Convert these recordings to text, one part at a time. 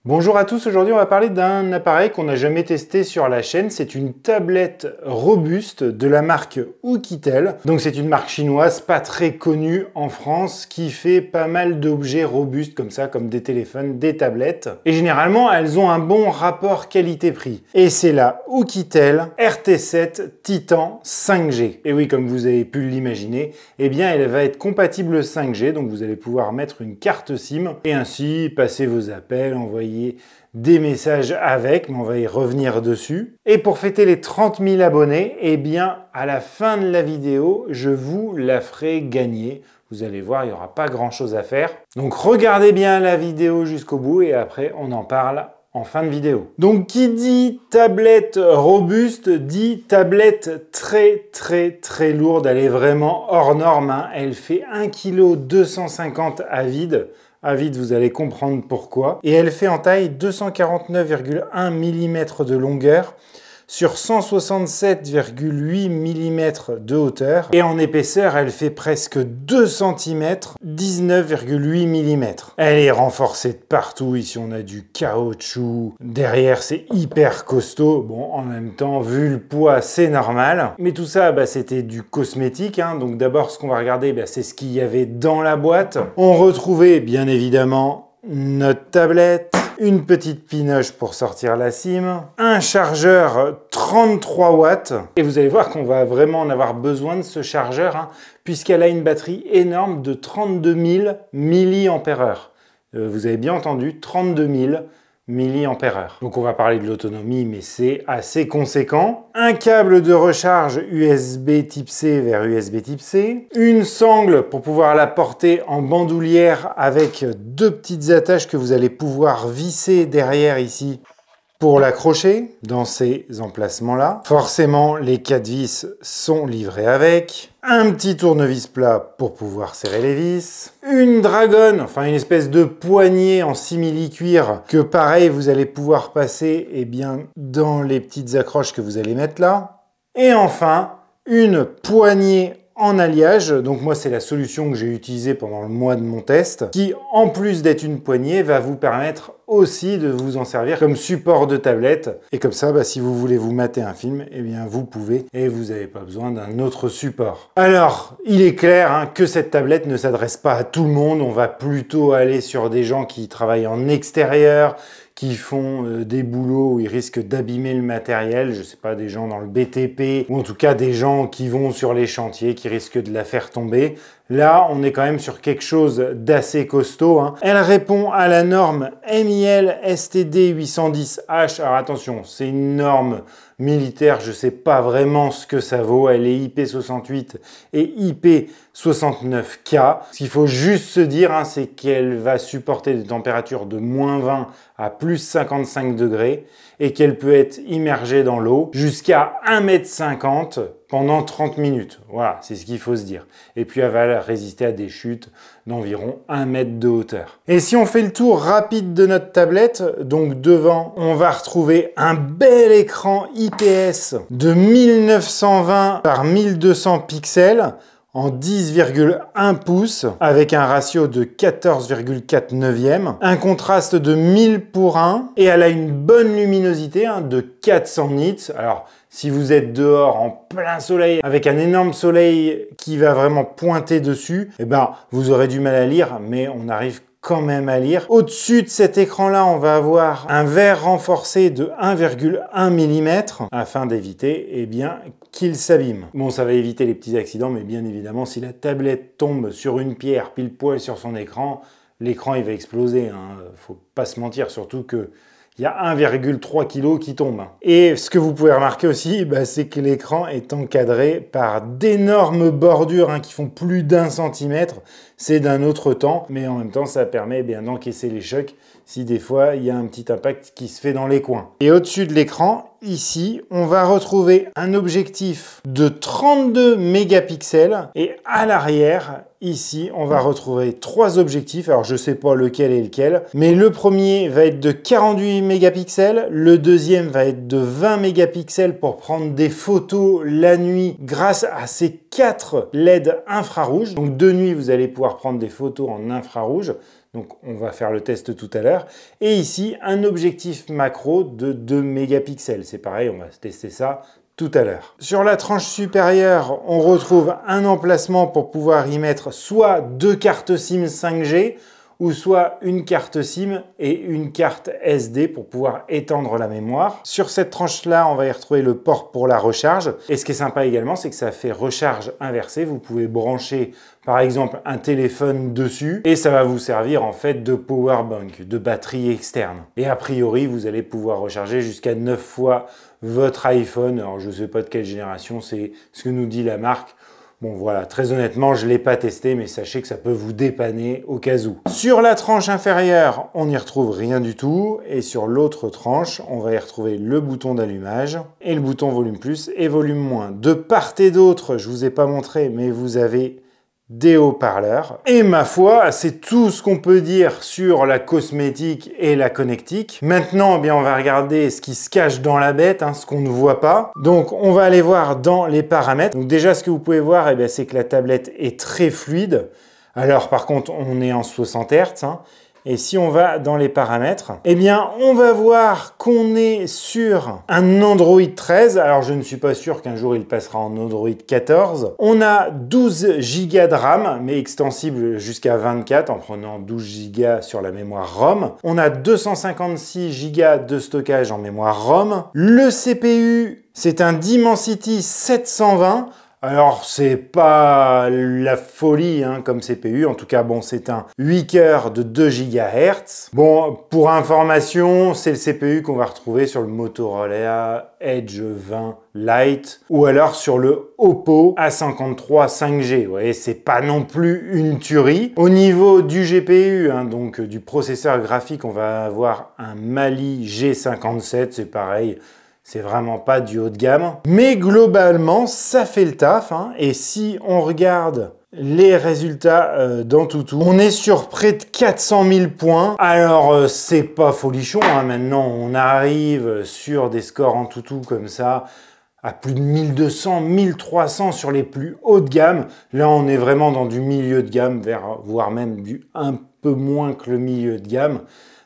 Bonjour à tous, aujourd'hui on va parler d'un appareil qu'on n'a jamais testé sur la chaîne. C'est une tablette robuste de la marque Oukitel. Donc c'est une marque chinoise pas très connue en France qui fait pas mal d'objets robustes comme ça, comme des téléphones, des tablettes. Et généralement elles ont un bon rapport qualité-prix. Et c'est la Oukitel RT7 Titan 5G. Et oui, comme vous avez pu l'imaginer, eh bien elle va être compatible 5G, donc vous allez pouvoir mettre une carte SIM et ainsi passer vos appels, envoyer des messages avec, mais on va y revenir dessus. Et pour fêter les 30 000 abonnés, eh bien, à la fin de la vidéo, je vous la ferai gagner. Vous allez voir, il n'y aura pas grand-chose à faire. Donc, regardez bien la vidéo jusqu'au bout et après, on en parle en fin de vidéo. Donc, qui dit tablette robuste, dit tablette très lourde. Elle est vraiment hors norme, hein. Elle fait 1,250 kg à vide. À vide, vous allez comprendre pourquoi. Et elle fait en taille 249,1 mm de longueur sur 167,8 mm de hauteur. Et en épaisseur, elle fait presque 2 cm, 19,8 mm. Elle est renforcée de partout. Ici, on a du caoutchouc. Derrière, c'est hyper costaud. Bon, en même temps, vu le poids, c'est normal. Mais tout ça, c'était du cosmétique, hein. Donc d'abord, ce qu'on va regarder, c'est ce qu'il y avait dans la boîte. On retrouvait, bien évidemment, notre tablette, une petite pinoche pour sortir la SIM, un chargeur 33 watts. Et vous allez voir qu'on va vraiment en avoir besoin de ce chargeur, hein, puisqu'elle a une batterie énorme de 32 000 mAh. Vous avez bien entendu, 32 000 mAh. Donc on va parler de l'autonomie, mais c'est assez conséquent. Un câble de recharge USB type C vers USB type C. Une sangle pour pouvoir la porter en bandoulière avec deux petites attaches que vous allez pouvoir visser derrière ici pour l'accrocher dans ces emplacements-là. Forcément, les 4 vis sont livrés avec. Un petit tournevis plat pour pouvoir serrer les vis. Une dragonne, enfin une espèce de poignée en simili-cuir que pareil, vous allez pouvoir passer dans les petites accroches que vous allez mettre là. Et enfin, une poignée en alliage, donc moi c'est la solution que j'ai utilisée pendant le mois de mon test, qui en plus d'être une poignée va vous permettre aussi de vous en servir comme support de tablette. Et comme ça, si vous voulez vous mater un film, eh bien vous pouvez et vous n'avez pas besoin d'un autre support. Alors, il est clair, hein, que cette tablette ne s'adresse pas à tout le monde. On va plutôt aller sur des gens qui travaillent en extérieur, qui font des boulots où ils risquent d'abîmer le matériel, je sais pas, des gens dans le BTP, ou en tout cas des gens qui vont sur les chantiers, qui risquent de la faire tomber. Là, on est quand même sur quelque chose d'assez costaud, hein. Elle répond à la norme MIL STD 810H. Alors attention, c'est une norme militaire, je sais pas vraiment ce que ça vaut. Elle est IP68 et IP69K. Ce qu'il faut juste se dire, hein, c'est qu'elle va supporter des températures de -20 à +55 degrés et qu'elle peut être immergée dans l'eau jusqu'à 1,50 m pendant 30 minutes. Voilà, c'est ce qu'il faut se dire. Et puis elle va résister à des chutes d'environ 1 mètre de hauteur. Et si on fait le tour rapide de notre tablette, donc devant, on va retrouver un bel écran IPS de 1920 par 1200 pixels en 10,1 pouces avec un ratio de 14,4 neuvième, un contraste de 1000 pour 1 et elle a une bonne luminosité, hein, de 400 nits. Alors si vous êtes dehors en plein soleil avec un énorme soleil qui va vraiment pointer dessus, vous aurez du mal à lire, mais on arrive quand même à lire. Au-dessus de cet écran-là, on va avoir un verre renforcé de 1,1 mm afin d'éviter qu'il s'abîme. Bon, ça va éviter les petits accidents, mais bien évidemment, si la tablette tombe sur une pierre pile poil sur son écran, l'écran il va exploser, hein. Faut pas se mentir, surtout que il y a 1,3 kg qui tombe. Et ce que vous pouvez remarquer aussi, c'est que l'écran est encadré par d'énormes bordures, hein, qui font plus d'1 centimètre. C'est d'un autre temps, mais en même temps, ça permet d'encaisser les chocs si des fois il y a un petit impact qui se fait dans les coins. Et au-dessus de l'écran, ici, on va retrouver un objectif de 32 mégapixels et à l'arrière, ici, on va retrouver 3 objectifs. Alors, je sais pas lequel est lequel, mais le premier va être de 48 mégapixels, le deuxième va être de 20 mégapixels pour prendre des photos la nuit grâce à ces 4 LED infrarouges. Donc, de nuit, vous allez pouvoir prendre des photos en infrarouge. Donc on va faire le test tout à l'heure. Et ici, un objectif macro de 2 mégapixels. C'est pareil, on va tester ça tout à l'heure. Sur la tranche supérieure, on retrouve un emplacement pour pouvoir y mettre soit 2 cartes SIM 5G, ou soit une carte SIM et une carte SD pour pouvoir étendre la mémoire. Sur cette tranche-là, on va y retrouver le port pour la recharge. Et ce qui est sympa également, c'est que ça fait recharge inversée. Vous pouvez brancher par exemple un téléphone dessus et ça va vous servir en fait de power bank, de batterie externe. Et a priori, vous allez pouvoir recharger jusqu'à 9 fois votre iPhone. Alors je ne sais pas de quelle génération, c'est ce que nous dit la marque. Bon voilà, très honnêtement, je ne l'ai pas testé, mais sachez que ça peut vous dépanner au cas où. Sur la tranche inférieure, on n'y retrouve rien du tout. Et sur l'autre tranche, on va y retrouver le bouton d'allumage et le bouton volume plus et volume moins. De part et d'autre, je ne vous ai pas montré, mais vous avez des haut-parleurs. Et ma foi, c'est tout ce qu'on peut dire sur la cosmétique et la connectique. Maintenant, eh bien, on va regarder ce qui se cache dans la bête, ce qu'on ne voit pas. Donc, on va aller voir dans les paramètres. Donc déjà, ce que vous pouvez voir, eh bien, c'est que la tablette est très fluide. Alors, par contre, on est en 60 Hz. Et si on va dans les paramètres, eh bien, on va voir qu'on est sur un Android 13. Alors, je ne suis pas sûr qu'un jour il passera en Android 14. On a 12 Go de RAM, mais extensible jusqu'à 24 en prenant 12 Go sur la mémoire ROM. On a 256 Go de stockage en mémoire ROM. Le CPU, c'est un Dimensity 720. Alors, c'est pas la folie comme CPU. En tout cas, bon, c'est un 8 cœurs de 2 GHz. Bon, pour information, c'est le CPU qu'on va retrouver sur le Motorola Edge 20 Lite ou alors sur le Oppo A53 5G. Vous voyez, c'est pas non plus une tuerie. Au niveau du GPU, donc du processeur graphique, on va avoir un Mali G57. C'est pareil. C'est vraiment pas du haut de gamme. Mais globalement, ça fait le taf. Et si on regarde les résultats d'Antutu, on est sur près de 400 000 points. Alors, c'est pas folichon. Maintenant, on arrive sur des scores Antutu comme ça, à plus de 1200, 1300 sur les plus hauts de gamme. Là, on est vraiment dans du milieu de gamme, voire même du un peu moins que le milieu de gamme.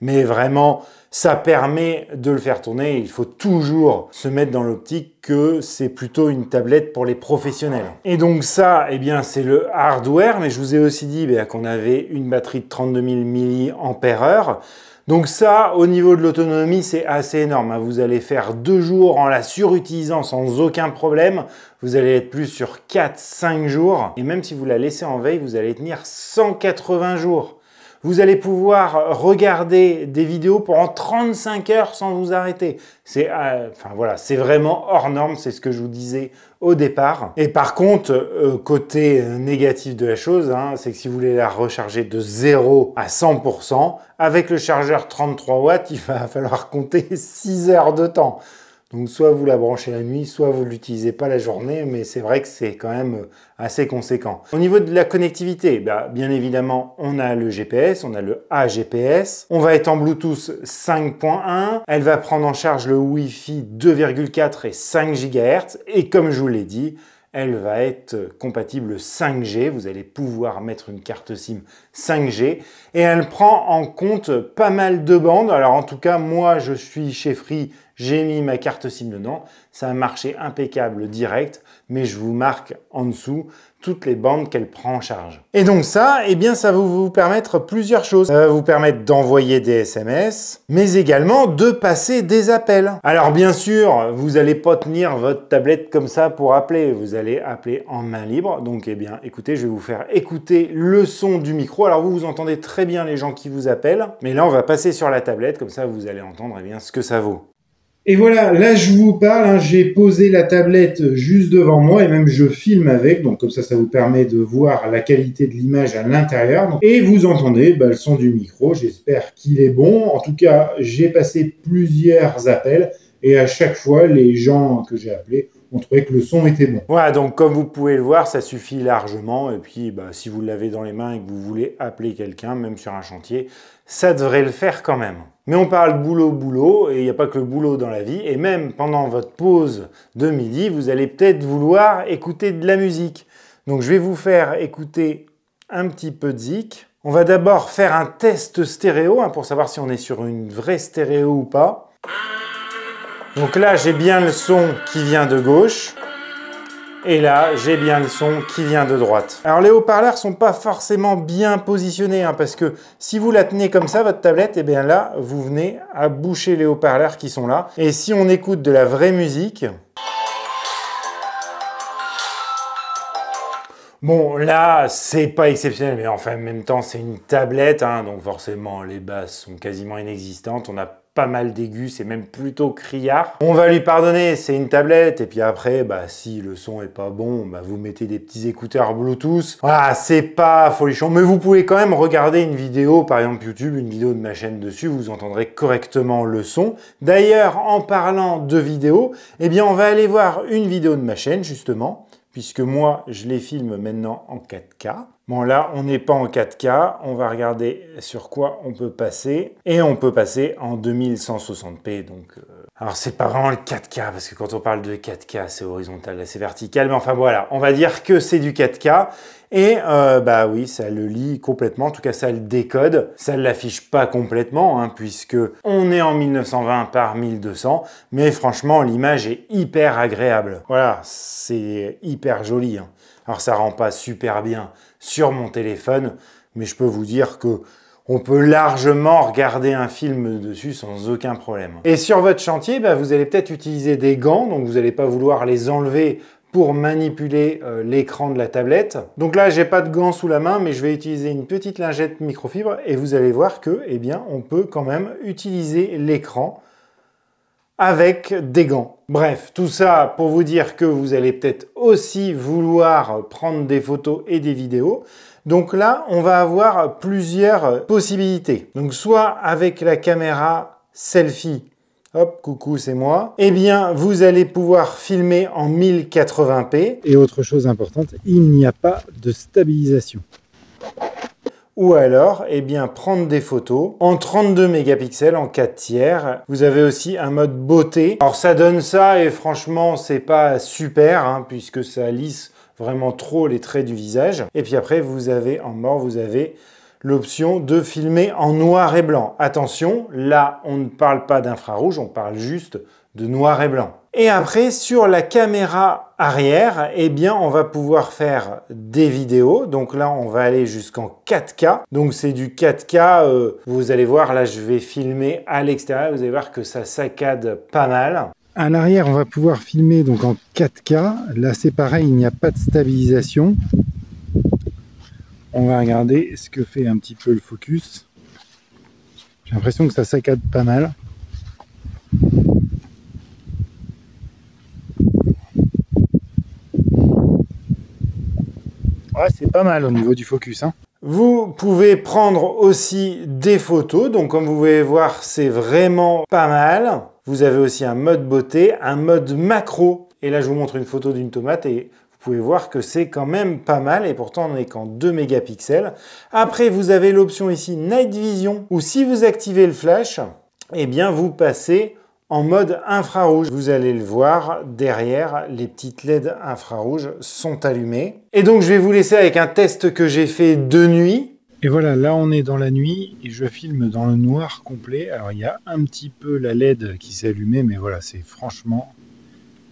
Mais vraiment, ça permet de le faire tourner. Il faut toujours se mettre dans l'optique que c'est plutôt une tablette pour les professionnels. Et donc ça, eh bien, c'est le hardware. Mais je vous ai aussi dit qu'on avait une batterie de 32 000 mAh. Donc ça, au niveau de l'autonomie, c'est assez énorme. Vous allez faire 2 jours en la surutilisant sans aucun problème. Vous allez être plus sur 4-5 jours. Et même si vous la laissez en veille, vous allez tenir 180 jours. Vous allez pouvoir regarder des vidéos pendant 35 heures sans vous arrêter. C'est voilà, c'est vraiment hors norme, c'est ce que je vous disais au départ. Et par contre, côté négatif de la chose, c'est que si vous voulez la recharger de 0 à 100%, avec le chargeur 33 watts, il va falloir compter 6 heures de temps. Donc soit vous la branchez la nuit, soit vous ne l'utilisez pas la journée, mais c'est vrai que c'est quand même assez conséquent. Au niveau de la connectivité, bien évidemment, on a le GPS, on a le AGPS. On va être en Bluetooth 5.1. Elle va prendre en charge le Wi-Fi 2,4 et 5 GHz. Et comme je vous l'ai dit, elle va être compatible 5G. Vous allez pouvoir mettre une carte SIM 5G. Et elle prend en compte pas mal de bandes. Alors en tout cas, moi, je suis chez Free. J'ai mis ma carte SIM dedans, ça a marché impeccable direct, mais je vous marque en dessous toutes les bandes qu'elle prend en charge. Et donc ça, eh bien, ça va vous permettre plusieurs choses. Ça va vous permettre d'envoyer des SMS, mais également de passer des appels. Alors bien sûr, vous n'allez pas tenir votre tablette comme ça pour appeler, vous allez appeler en main libre. Donc eh bien, écoutez, je vais vous faire écouter le son du micro. Alors vous entendez très bien les gens qui vous appellent, mais là on va passer sur la tablette, comme ça vous allez entendre bien ce que ça vaut. Et voilà, là je vous parle, j'ai posé la tablette juste devant moi et même je filme avec, donc comme ça vous permet de voir la qualité de l'image à l'intérieur. Et vous entendez le son du micro, j'espère qu'il est bon. En tout cas, j'ai passé plusieurs appels et à chaque fois, les gens que j'ai appelés ont trouvé que le son était bon. Voilà, donc comme vous pouvez le voir, ça suffit largement. Et puis, si vous l'avez dans les mains et que vous voulez appeler quelqu'un, même sur un chantier, ça devrait le faire quand même. Mais on parle boulot, et il n'y a pas que le boulot dans la vie. Et même pendant votre pause de midi, vous allez peut-être vouloir écouter de la musique. Donc je vais vous faire écouter un petit peu de zik. On va d'abord faire un test stéréo pour savoir si on est sur une vraie stéréo ou pas. Donc là, j'ai bien le son qui vient de gauche. Et là, j'ai bien le son qui vient de droite. Alors les haut-parleurs sont pas forcément bien positionnés, parce que si vous la tenez comme ça, votre tablette, et bien là, vous venez à boucher les haut-parleurs qui sont là. Et si on écoute de la vraie musique... Bon, là, c'est pas exceptionnel, mais enfin, en même temps, c'est une tablette, donc forcément, les basses sont quasiment inexistantes. On a pas mal d'aigus, c'est même plutôt criard. On va lui pardonner, c'est une tablette, et puis après, si le son est pas bon, vous mettez des petits écouteurs Bluetooth. Voilà, c'est pas folichon, mais vous pouvez quand même regarder une vidéo, par exemple YouTube, une vidéo de ma chaîne dessus, vous entendrez correctement le son. D'ailleurs, en parlant de vidéo, on va aller voir une vidéo de ma chaîne, justement, puisque moi, je les filme maintenant en 4K. Bon, là, on n'est pas en 4K. On va regarder sur quoi on peut passer. Et on peut passer en 2160p. Donc, alors, c'est pas vraiment le 4K, parce que quand on parle de 4K, c'est horizontal, là, c'est vertical. Mais enfin, voilà, on va dire que c'est du 4K. Et oui, ça le lit complètement, en tout cas ça le décode, ça ne l'affiche pas complètement, puisque on est en 1920 par 1200, mais franchement l'image est hyper agréable. Voilà, c'est hyper joli. Alors ça rend pas super bien sur mon téléphone, mais je peux vous dire que on peut largement regarder un film dessus sans aucun problème. Et sur votre chantier, vous allez peut-être utiliser des gants, donc vous n'allez pas vouloir les enlever pour manipuler l'écran de la tablette. Donc là, j'ai pas de gants sous la main, mais je vais utiliser une petite lingette microfibre et vous allez voir que, on peut quand même utiliser l'écran avec des gants. Bref, tout ça pour vous dire que vous allez peut-être aussi vouloir prendre des photos et des vidéos. Donc là, on va avoir plusieurs possibilités. Donc soit avec la caméra selfie, hop, coucou, c'est moi. Vous allez pouvoir filmer en 1080p. Et autre chose importante, il n'y a pas de stabilisation. Ou alors, prendre des photos en 32 mégapixels en 4 tiers. Vous avez aussi un mode beauté. Alors ça donne ça et franchement, c'est pas super, puisque ça lisse vraiment trop les traits du visage. Et puis après, vous avez en mort, vous avez l'option de filmer en noir et blanc. Attention, là, on ne parle pas d'infrarouge, on parle juste de noir et blanc. Et après, sur la caméra arrière, on va pouvoir faire des vidéos. Donc là, on va aller jusqu'en 4K. Donc c'est du 4K. Vous allez voir, là, je vais filmer à l'extérieur. Vous allez voir que ça saccade pas mal. À l'arrière, on va pouvoir filmer donc en 4K. Là, c'est pareil, il n'y a pas de stabilisation. On va regarder ce que fait un petit peu le focus. J'ai l'impression que ça saccade pas mal. Ouais, c'est pas mal au niveau du focus. Vous pouvez prendre aussi des photos. Donc comme vous pouvez voir, c'est vraiment pas mal. Vous avez aussi un mode beauté, un mode macro. Et là, je vous montre une photo d'une tomate et vous pouvez voir que c'est quand même pas mal et pourtant on n'est qu'en 2 mégapixels. Après, vous avez l'option ici Night Vision où si vous activez le flash, vous passez en mode infrarouge. Vous allez le voir, derrière, les petites LED infrarouges sont allumées. Et donc, je vais vous laisser avec un test que j'ai fait de nuit. Et voilà, là on est dans la nuit et je filme dans le noir complet. Alors, il y a un petit peu la LED qui s'est allumée, mais voilà, c'est franchement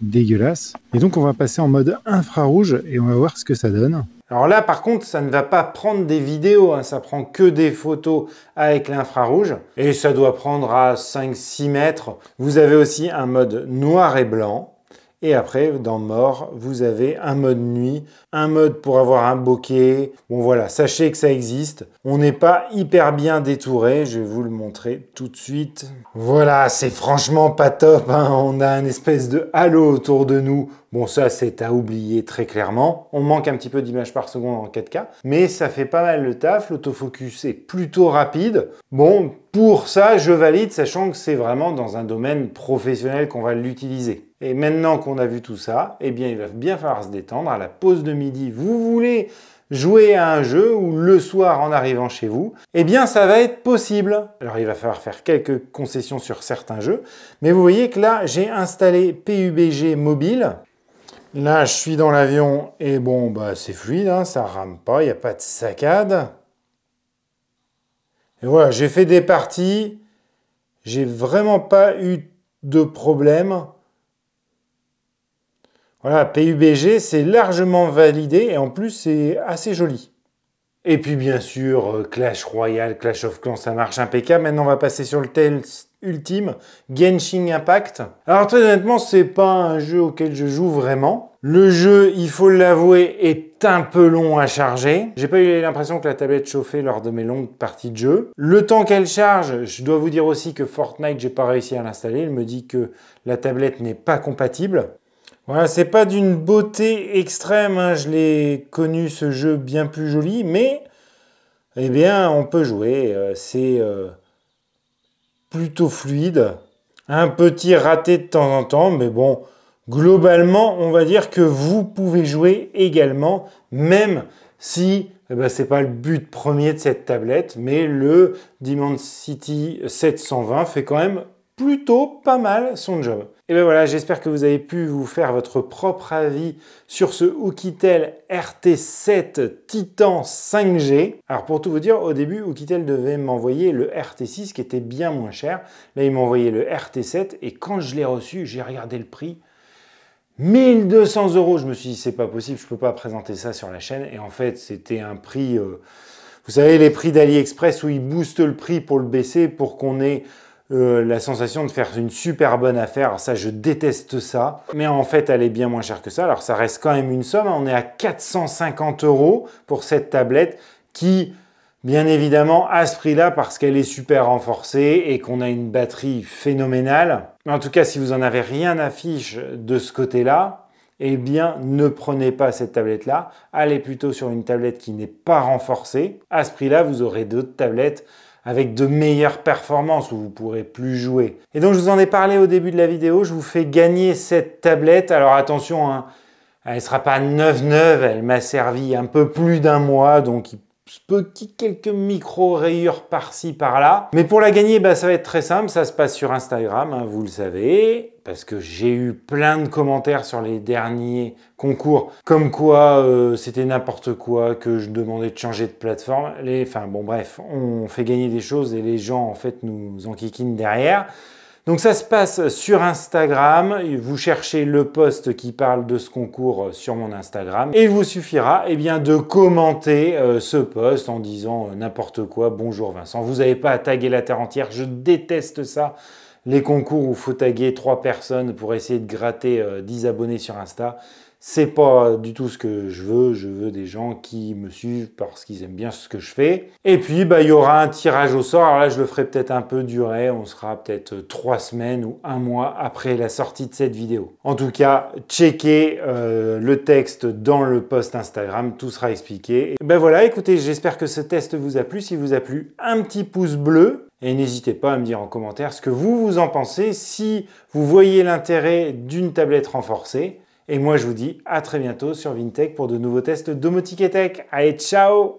dégueulasse. Et donc on va passer en mode infrarouge et on va voir ce que ça donne. Alors là par contre ça ne va pas prendre des vidéos, ça prend que des photos avec l'infrarouge et ça doit prendre à 5-6 mètres. Vous avez aussi un mode noir et blanc. Et après, dans mort, vous avez un mode nuit, un mode pour avoir un bokeh. Bon voilà, sachez que ça existe. On n'est pas hyper bien détouré, je vais vous le montrer tout de suite. Voilà, c'est franchement pas top, on a une espèce de halo autour de nous. Bon, ça, c'est à oublier très clairement. On manque un petit peu d'images par seconde en 4K, mais ça fait pas mal le taf. L'autofocus est plutôt rapide. Bon, pour ça, je valide, sachant que c'est vraiment dans un domaine professionnel qu'on va l'utiliser. Et maintenant qu'on a vu tout ça, il va bien falloir se détendre. À la pause de midi, vous voulez jouer à un jeu ou le soir en arrivant chez vous, ça va être possible. Alors il va falloir faire quelques concessions sur certains jeux, mais vous voyez que là, j'ai installé PUBG mobile. Là, je suis dans l'avion et bon, c'est fluide, ça rame pas, il n'y a pas de saccade. Et voilà, j'ai fait des parties, j'ai vraiment pas eu de problème. Voilà, PUBG, c'est largement validé et en plus, c'est assez joli. Et puis bien sûr, Clash Royale, Clash of Clans, ça marche impeccable. Maintenant, on va passer sur le test ultime, Genshin Impact. Alors très honnêtement, c'est pas un jeu auquel je joue vraiment. Le jeu, il faut l'avouer, est un peu long à charger. J'ai pas eu l'impression que la tablette chauffait lors de mes longues parties de jeu. Le temps qu'elle charge, je dois vous dire aussi que Fortnite, j'ai pas réussi à l'installer. Il me dit que la tablette n'est pas compatible. Voilà, c'est pas d'une beauté extrême, hein. Je l'ai connu ce jeu bien plus joli, mais eh bien, on peut jouer. C'est plutôt fluide. Un petit raté de temps en temps, mais bon, globalement, on va dire que vous pouvez jouer également, même si eh ben, c'est pas le but premier de cette tablette, mais le Dimensity 720 fait quand même plutôt pas mal son job. Et bien voilà, j'espère que vous avez pu vous faire votre propre avis sur ce Oukitel RT7 Titan 5G. Alors pour tout vous dire, au début, Oukitel devait m'envoyer le RT6 qui était bien moins cher. Là, il m'a envoyé le RT7 et quand je l'ai reçu, j'ai regardé le prix. 1200 €. Je me suis dit, c'est pas possible, je peux pas présenter ça sur la chaîne. Et en fait, c'était un prix, vous savez, les prix d'AliExpress où ils boostent le prix pour le baisser pour qu'on ait la sensation de faire une super bonne affaire. Alors ça, je déteste ça. Mais en fait, elle est bien moins chère que ça. Alors ça reste quand même une somme. On est à 450 € pour cette tablette qui, bien évidemment, à ce prix-là, parce qu'elle est super renforcée et qu'on a une batterie phénoménale. Mais en tout cas, si vous en avez rien à fiche de ce côté-là, eh bien, ne prenez pas cette tablette-là. Allez plutôt sur une tablette qui n'est pas renforcée. À ce prix-là, vous aurez d'autres tablettes avec de meilleures performances où vous pourrez plus jouer. Et donc je vous en ai parlé au début de la vidéo, je vous fais gagner cette tablette. Alors attention, hein, elle ne sera pas neuve, elle m'a servi un peu plus d'un mois, donc il se peut qu'il y ait quelques micro-rayures par-ci, par-là. Mais pour la gagner, bah, ça va être très simple, ça se passe sur Instagram, hein, vous le savez, parce que j'ai eu plein de commentaires sur les derniers concours, comme quoi c'était n'importe quoi, que je demandais de changer de plateforme. Enfin bon bref, on fait gagner des choses et les gens en fait nous enquiquinent derrière. Donc ça se passe sur Instagram, vous cherchez le post qui parle de ce concours sur mon Instagram et il vous suffira eh bien, de commenter ce post en disant n'importe quoi, bonjour Vincent. Vous n'avez pas à taguer la terre entière, je déteste ça. Les concours où il faut taguer 3 personnes pour essayer de gratter 10 abonnés sur Insta. C'est pas du tout ce que je veux des gens qui me suivent parce qu'ils aiment bien ce que je fais. Et puis, bah, il y aura un tirage au sort. Alors là, je le ferai peut-être un peu durer. On sera peut-être 3 semaines ou 1 mois après la sortie de cette vidéo. En tout cas, checkez le texte dans le post Instagram. Tout sera expliqué. Et ben voilà, écoutez, j'espère que ce test vous a plu. S'il vous a plu, un petit pouce bleu. Et n'hésitez pas à me dire en commentaire ce que vous en pensez, si vous voyez l'intérêt d'une tablette renforcée. Et moi, je vous dis à très bientôt sur Vintech pour de nouveaux tests domotique et tech. Allez, ciao!